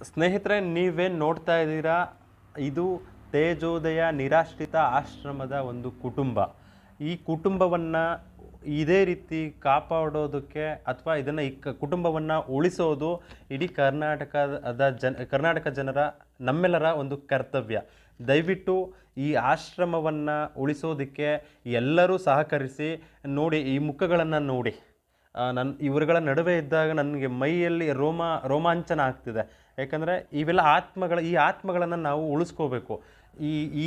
ಸ್ನೇಹಿತರೆ, ನೀವೇನು ನೋಡ್ತಾ ಇದ್ದೀರಾ, ಇದು ತೇಜೋದಯ ನಿರಾಶ್ರಿತ ಆಶ್ರಮದ ಒಂದು ಕುಟುಂಬ. ಈ ಕುಟುಂಬವನ್ನು ಇದೇ ರೀತಿ ಕಾಪಾಡೋದಕ್ಕೆ ಅಥವಾ ಇದನ್ನು ಕುಟುಂಬವನ್ನು ಉಳಿಸೋದು ಇಡೀ ಕರ್ನಾಟಕ ಜನರ ನಮ್ಮೆಲ್ಲರ ಒಂದು ಕರ್ತವ್ಯ. ದಯವಿಟ್ಟು ಈ ಆಶ್ರಮವನ್ನು ಉಳಿಸೋದಕ್ಕೆ ಎಲ್ಲರೂ ಸಹಕರಿಸಿ. ನೋಡಿ, ಈ ಮುಖಗಳನ್ನು ನೋಡಿ. ಇವರುಗಳ ನಡುವೆ ಇದ್ದಾಗ ನನಗೆ ಮೈಯಲ್ಲಿ ರೋಮಾಂಚನ ಆಗ್ತಿದೆ. ಯಾಕಂದರೆ ಇವೆಲ್ಲ ಈ ಆತ್ಮಗಳನ್ನು ನಾವು ಉಳಿಸ್ಕೋಬೇಕು.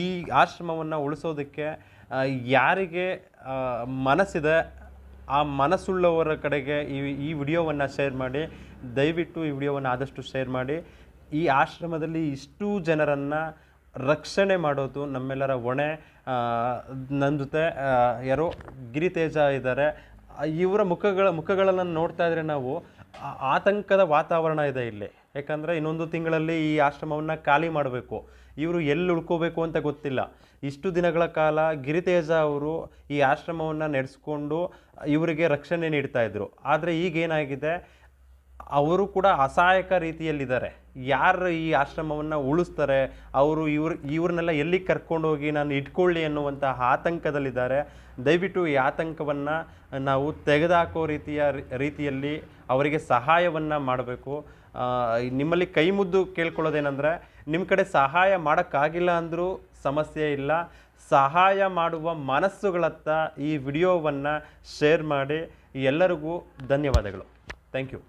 ಈ ಆಶ್ರಮವನ್ನು ಉಳಿಸೋದಕ್ಕೆ ಯಾರಿಗೆ ಮನಸ್ಸಿದೆ ಆ ಮನಸ್ಸುಳ್ಳವರ ಕಡೆಗೆ ಈ ವಿಡಿಯೋವನ್ನು ಶೇರ್ ಮಾಡಿ. ದಯವಿಟ್ಟು ಈ ವಿಡಿಯೋವನ್ನು ಆದಷ್ಟು ಶೇರ್ ಮಾಡಿ. ಈ ಆಶ್ರಮದಲ್ಲಿ ಇಷ್ಟು ಜನರನ್ನು ರಕ್ಷಣೆ ಮಾಡೋದು ನಮ್ಮೆಲ್ಲರ ಹೊಣೆ. ನನ್ನ ಜೊತೆ ಯಾರೋ ಗಿರಿತೇಜ ಇದ್ದಾರೆ. ಇವರ ಮುಖಗಳನ್ನು ನೋಡ್ತಾ ಇದ್ರೆ ನಾವು ಆತಂಕದ ವಾತಾವರಣ ಇದೆ ಇಲ್ಲಿ. ಯಾಕಂದರೆ ಇನ್ನೊಂದು ತಿಂಗಳಲ್ಲಿ ಈ ಆಶ್ರಮವನ್ನು ಖಾಲಿ ಮಾಡಬೇಕು. ಇವರು ಎಲ್ಲಿ ಉಳ್ಕೋಬೇಕು ಅಂತ ಗೊತ್ತಿಲ್ಲ. ಇಷ್ಟು ದಿನಗಳ ಕಾಲ ಗಿರಿತೇಜ ಅವರು ಈ ಆಶ್ರಮವನ್ನು ನಡೆಸ್ಕೊಂಡು ಇವರಿಗೆ ರಕ್ಷಣೆ ನೀಡ್ತಾಯಿದ್ರು. ಆದರೆ ಈಗೇನಾಗಿದೆ, ಅವರು ಕೂಡ ಅಸಹಾಯಕ ರೀತಿಯಲ್ಲಿದ್ದಾರೆ. ಯಾರು ಈ ಆಶ್ರಮವನ್ನು ಉಳಿಸ್ತಾರೆ, ಇವ್ರನ್ನೆಲ್ಲ ಎಲ್ಲಿಗೆ ಕರ್ಕೊಂಡೋಗಿ ನಾನು ಇಟ್ಕೊಳ್ಳಿ ಅನ್ನುವಂತಹ ಆತಂಕದಲ್ಲಿದ್ದಾರೆ. ದಯವಿಟ್ಟು ಈ ಆತಂಕವನ್ನು ನಾವು ತೆಗೆದುಹಾಕೋ ರೀತಿಯಲ್ಲಿ ಅವರಿಗೆ ಸಹಾಯವನ್ನು ಮಾಡಬೇಕು. ನಿಮ್ಮಲ್ಲಿ ಕೈ ಮುದ್ದು ಕೇಳ್ಕೊಳ್ಳೋದೇನೆಂದರೆ, ನಿಮ್ಮ ಕಡೆ ಸಹಾಯ ಮಾಡೋಕ್ಕಾಗಿಲ್ಲ ಅಂದರೂ ಸಮಸ್ಯೆ ಇಲ್ಲ. ಸಹಾಯ ಮಾಡುವ ಮನಸ್ಸುಗಳತ್ತ ಈ ವಿಡಿಯೋವನ್ನು ಶೇರ್ ಮಾಡಿ. ಎಲ್ಲರಿಗೂ ಧನ್ಯವಾದಗಳು. Thank you.